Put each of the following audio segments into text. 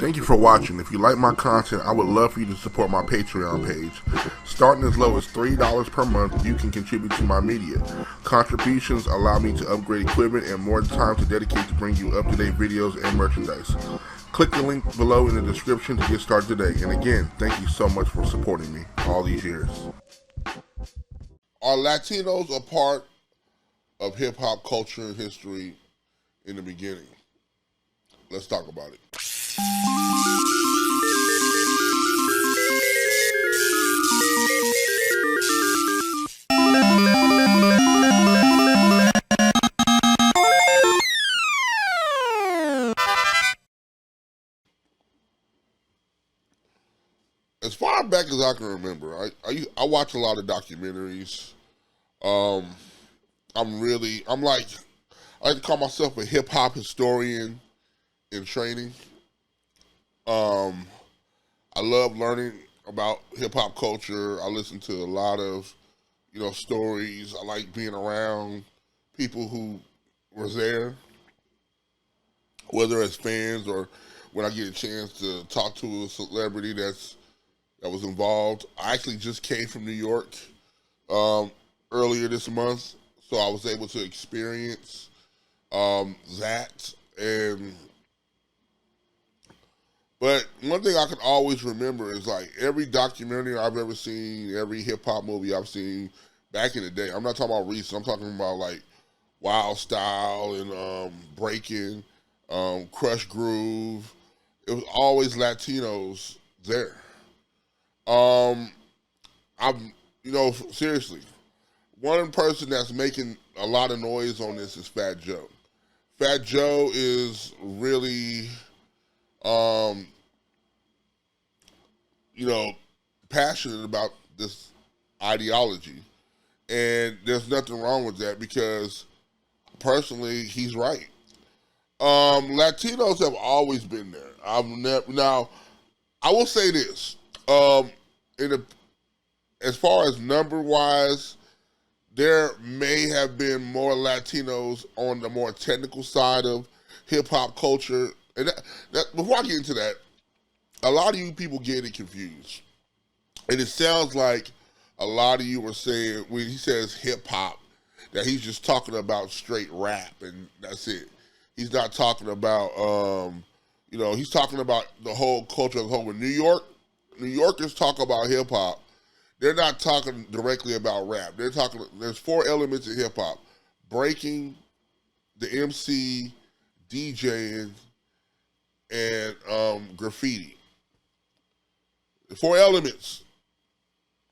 Thank you for watching. If you like my content, I would love for you to support my Patreon page. Starting as low as $3 per month, you can contribute to my media. Contributions allow me to upgrade equipment and more time to dedicate to bring you up-to-date videos and merchandise. Click the link below in the description to get started today. And again, thank you so much for supporting me all these years. Are Latinos a part of hip-hop culture and history in the beginning? Let's talk about it. As far back as I can remember, I watch a lot of documentaries. I like to call myself a hip hop historian in training. I love learning about hip hop culture. I listen to a lot of, stories. I like being around people who were there, whether as fans or when I get a chance to talk to a celebrity that was involved. I actually just came from New York earlier this month, so I was able to experience that. But one thing I can always remember is like every documentary I've ever seen, every hip hop movie I've seen back in the day. I'm not talking about recent. I'm talking about like Wild Style and Breaking, Crush Groove. It was always Latinos there. Seriously, one person that's making a lot of noise on this is Fat Joe. Fat Joe is really, passionate about this ideology. And there's nothing wrong with that because, personally, he's right. Latinos have always been there. Now, I will say this. As far as number-wise, there may have been more Latinos on the more technical side of hip-hop culture. And before I get into that, a lot of you people get it confused. And it sounds like a lot of you were saying, when he says hip-hop, that he's just talking about straight rap, and that's it. He's not talking about, he's talking about the whole culture of the whole. When New Yorkers talk about hip-hop, they're not talking directly about rap. They're talking, there's 4 elements of hip-hop: breaking, the MC, DJing, and graffiti. The 4 elements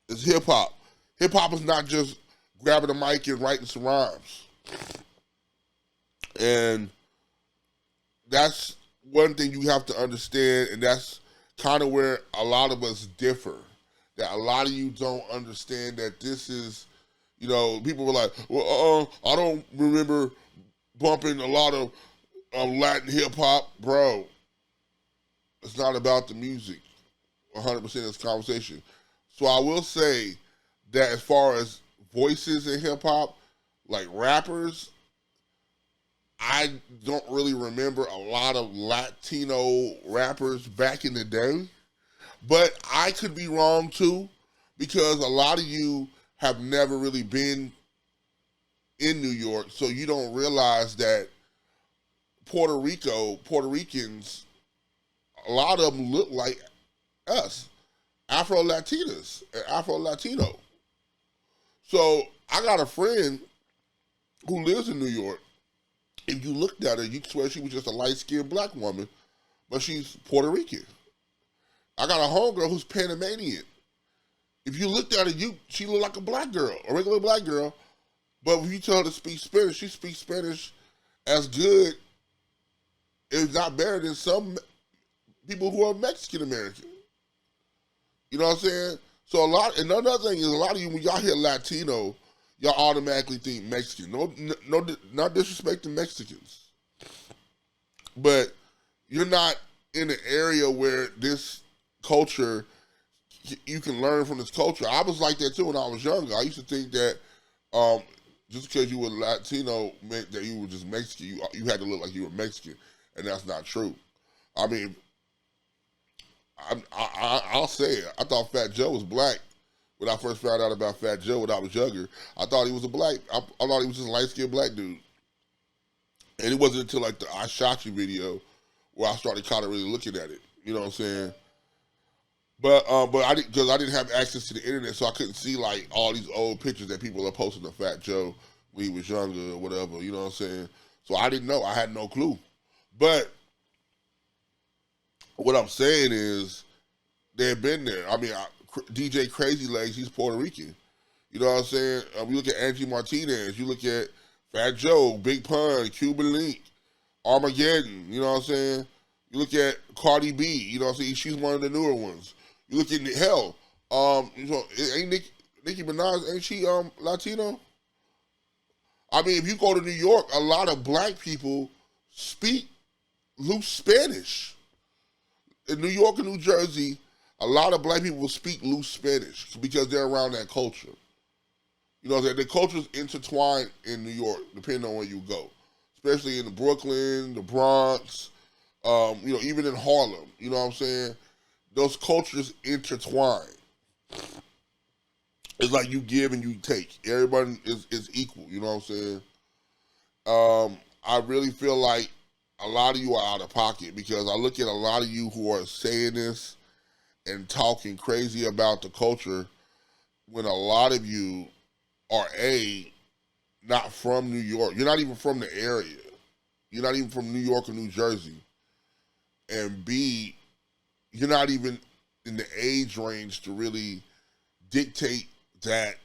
is hip-hop. Hip-hop is not just grabbing a mic and writing some rhymes. And that's one thing you have to understand, and that's kind of where a lot of us differ. That a lot of you don't understand that this is, people were like, well, I don't remember bumping a lot of Latin hip-hop. Bro, it's not about the music 100% of this conversation. So I will say that as far as voices in hip-hop, like rappers, I don't really remember a lot of Latino rappers back in the day. But I could be wrong too, because a lot of you have never really been in New York, so you don't realize that Puerto Ricans, a lot of them look like us, Afro-Latinas and Afro-Latino. So I got a friend who lives in New York. If you looked at her, you'd swear she was just a light-skinned black woman, but she's Puerto Rican. I got a homegirl who's Panamanian. If you looked at her, she looked like a black girl, a regular black girl. But when you tell her to speak Spanish, she speaks Spanish as good, if not better, than some people who are Mexican American. You know what I'm saying? So and another thing is, a lot of you, when y'all hear Latino, y'all automatically think Mexican. No, not disrespecting Mexicans, but you're not in an area where this culture, you can learn from this culture. I was like that too when I was younger. I used to think that just because you were Latino meant that you were just Mexican. You had to look like you were Mexican, and that's not true. I mean, I'll say it. I thought Fat Joe was black when I first found out about Fat Joe when I was younger. I thought he was a black. I thought he was just a light skinned black dude. And it wasn't until like the I Shot You video where I started kind of really looking at it. You know what I'm saying? But I didn't because I didn't have access to the internet, so I couldn't see like all these old pictures that people are posting of Fat Joe when he was younger or whatever. You know what I'm saying? So I didn't know. I had no clue. But what I'm saying is they've been there. I mean, DJ Crazy Legs, he's Puerto Rican. You know what I'm saying? You look at Angie Martinez. You look at Fat Joe, Big Pun, Cuban Link, Armageddon. You know what I'm saying? You look at Cardi B. You know what I'm saying? She's one of the newer ones. You look at hell. You know, ain't Nicki Minaj? Ain't she Latino? I mean, if you go to New York, a lot of black people speak loose Spanish. In New York and New Jersey, a lot of black people speak loose Spanish because they're around that culture. You know, the culture's intertwined in New York, depending on where you go, especially in Brooklyn, the Bronx, you know, even in Harlem. You know what I'm saying? Those cultures intertwine. It's like you give and you take. Everybody is equal. You know what I'm saying? I really feel like a lot of you are out of pocket because I look at a lot of you who are saying this and talking crazy about the culture when a lot of you are not from New York. You're not even from the area. You're not even from New York or New Jersey. And B, you're not even in the age range to really dictate that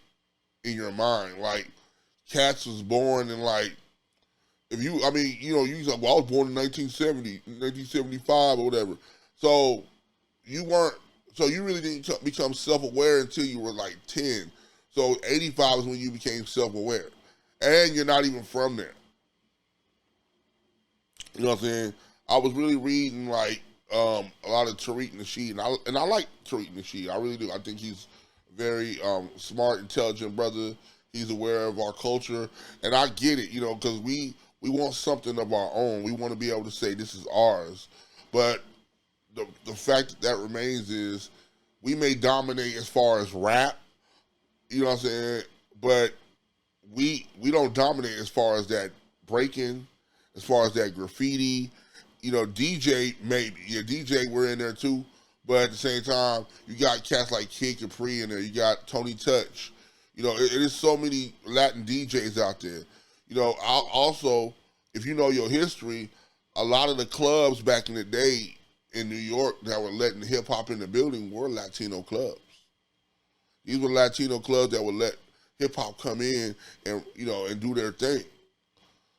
in your mind. Like, Cats was born in like, if you, I mean, you know, you like, well, I was born in 1970, 1975 or whatever. So you really didn't become self-aware until you were like 10. So 85 is when you became self-aware. And you're not even from there. You know what I'm saying? I was really reading like a lot of Tariq Nasheed, and I like Tariq Nasheed. I really do. I think he's very smart, intelligent brother. He's aware of our culture, and I get it, you know, because we want something of our own. We want to be able to say this is ours. But the fact that remains is we may dominate as far as rap, you know what I'm saying? But we don't dominate as far as that breaking, as far as that graffiti. You know, DJ maybe. Yeah, DJ we're in there too. But at the same time, you got cats like Kid Capri in there. You got Tony Touch. You know, it is so many Latin DJs out there. You know, also, if you know your history, a lot of the clubs back in the day in New York that were letting hip hop in the building were Latino clubs. These were Latino clubs that would let hip hop come in and, you know, and do their thing.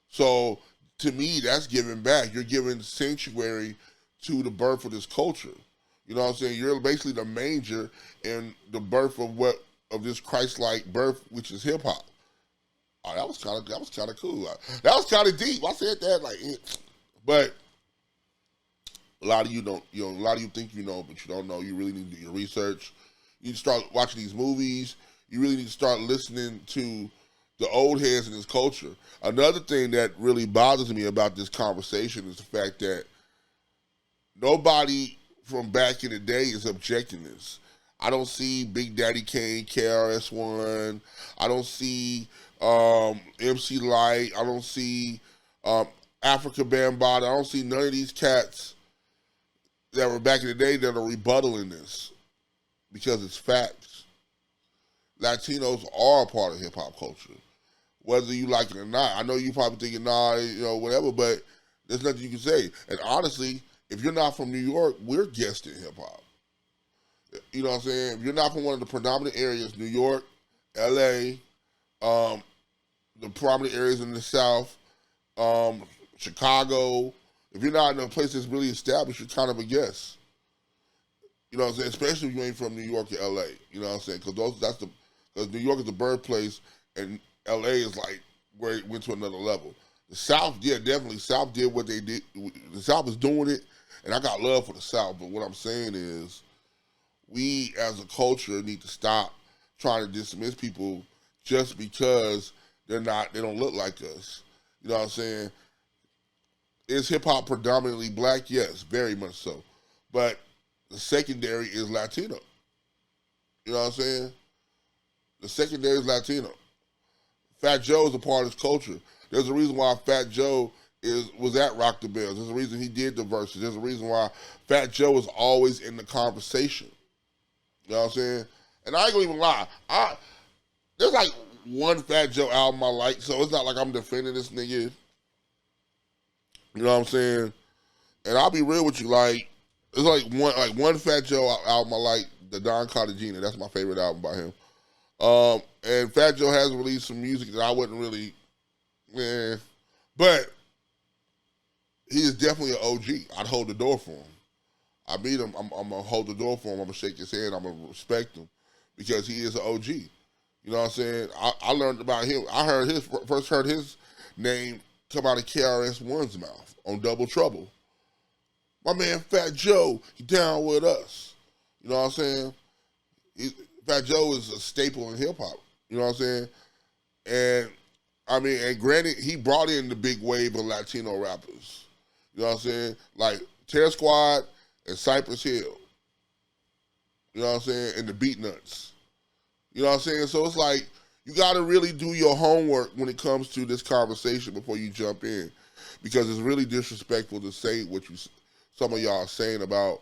So to me, that's giving back. You're giving sanctuary to the birth of this culture. You know what I'm saying? You're basically the manger in the birth of this Christ-like birth, which is hip hop. Oh, that was kind of cool. That was kind of deep. I said that like, but a lot of you don't. You know, a lot of you think you know, but you don't know. You really need to do your research. You need to start watching these movies. You really need to start listening to the old heads in this culture. Another thing that really bothers me about this conversation is the fact that nobody from back in the day is objecting this. I don't see Big Daddy Kane, KRS-One. I don't see MC Light. I don't see Africa Bambaataa. I don't see none of these cats that were back in the day that are rebuttaling this because it's facts. Latinos are a part of hip-hop culture, whether you like it or not. I know you probably thinking, nah, you know, whatever, but there's nothing you can say. And honestly, if you're not from New York, we're guests in hip-hop. You know what I'm saying? If you're not from one of the predominant areas, New York, LA, the prominent areas in the South, Chicago, if you're not in a place that's really established, you're kind of a guest. You know what I'm saying? Especially if you ain't from New York or LA. You know what I'm saying? Because New York is the birthplace, and LA is like where it went to another level. The South, yeah, definitely. South did what they did. The South is doing it, and I got love for the South. But what I'm saying is, we as a culture need to stop trying to dismiss people just because they don't look like us. You know what I'm saying? Is hip hop predominantly black? Yes, very much so. But the secondary is Latino. You know what I'm saying? The secondary is Latino. Fat Joe is a part of his culture. There's a reason why Fat Joe was at Rock the Bells. There's a reason he did the verses. There's a reason why Fat Joe is always in the conversation. You know what I'm saying? And I ain't gonna even lie. There's like one Fat Joe album I like, so it's not like I'm defending this nigga. You know what I'm saying? And I'll be real with you, like, it's like one Fat Joe album I like, the Don Cartagena. That's my favorite album by him. And Fat Joe has released some music that I wouldn't really, but he is definitely an OG. I'd hold the door for him. I meet him, I'm gonna hold the door for him. I'm gonna shake his hand. I'm gonna respect him because he is an OG. You know what I'm saying? I learned about him. I first heard his name come out of KRS-One's mouth on Double Trouble. My man Fat Joe, he down with us. You know what I'm saying? Fat Joe is a staple in hip hop. You know what I'm saying? And I mean, and granted, he brought in the big wave of Latino rappers. You know what I'm saying? Like Terror Squad and Cypress Hill. You know what I'm saying? And the Beatnuts. You know what I'm saying? So it's like, you got to really do your homework when it comes to this conversation before you jump in. Because it's really disrespectful to say what some of y'all are saying about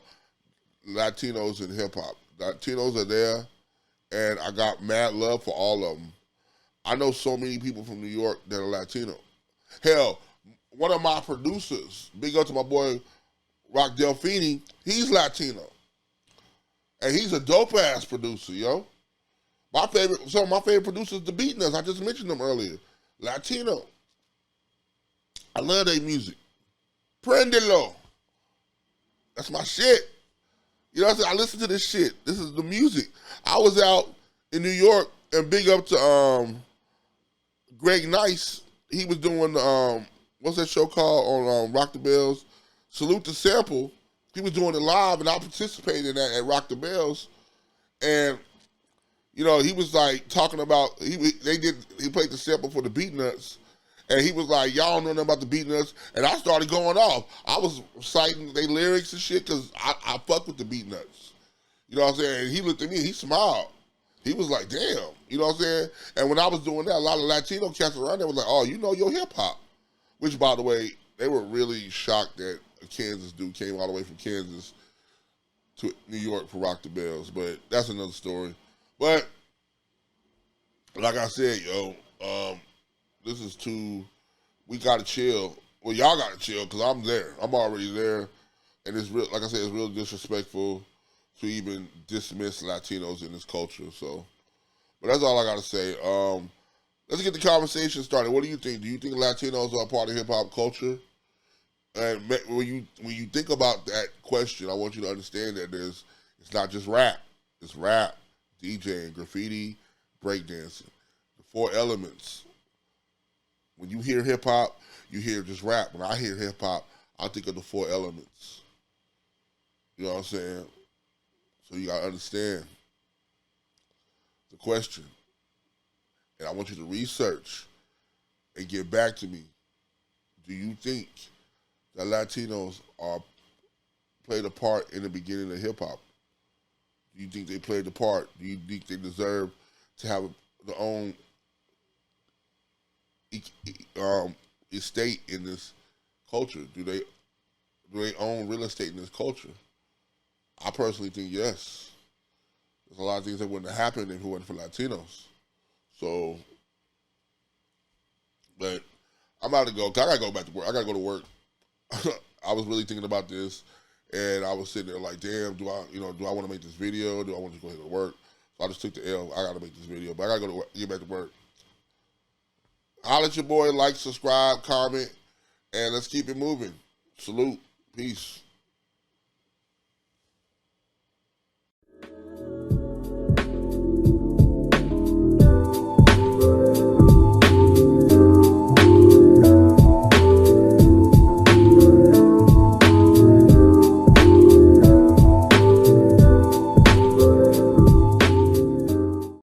Latinos in hip-hop. Latinos are there, and I got mad love for all of them. I know so many people from New York that are Latino. Hell, one of my producers, big up to my boy Rock Delfini, he's Latino. And he's a dope-ass producer, yo. Some of my favorite producers, the Beatnuts, I just mentioned them earlier. Latino. I love their music. Prendelo. That's my shit. You know what I'm saying? I listen to this shit. This is the music. I was out in New York, and big up to Greg Nice. He was doing what's that show called on Rock the Bells? Salute the Sample. He was doing it live, and I participated in that at Rock the Bells. And you know, he was like talking about he played the sample for the Beatnuts. And he was like, y'all don't know nothing about the Beatnuts. And I started going off. I was citing their lyrics and shit because I fuck with the Beatnuts. You know what I'm saying? And he looked at me, he smiled. He was like, damn. You know what I'm saying? And when I was doing that, a lot of Latino cats around there was like, oh, you know your hip-hop. Which, by the way, they were really shocked that a Kansas dude came all the way from Kansas to New York for Rock the Bells. But that's another story. But, like I said, yo, this is we gotta chill. Well, y'all gotta chill because I'm there. I'm already there. And it's real, like I said, it's real disrespectful to even dismiss Latinos in this culture. So, but that's all I gotta say. Let's get the conversation started. What do you think? Do you think Latinos are a part of hip hop culture? And when you think about that question, I want you to understand that it's not just rap. It's rap, DJing, graffiti, breakdancing. The four elements. When you hear hip hop, you hear just rap. When I hear hip hop, I think of the four elements. You know what I'm saying? So you gotta understand the question. And I want you to research and get back to me. Do you think that Latinos played a part in the beginning of hip hop? Do you think they played a part? Do you think they deserve to have their own estate in this culture? Do they own real estate in this culture? I personally think yes. There's a lot of things that wouldn't have happened if it wasn't for Latinos. So, but I'm about to go. I gotta go back to work. I gotta go to work. I was really thinking about this, and I was sitting there like, damn, do I want to make this video? Do I want to go ahead and work? So I just took the L. I gotta make this video, but I gotta go to work, get back to work. Holler at your boy, like, subscribe, comment, and let's keep it moving. Salute. Peace.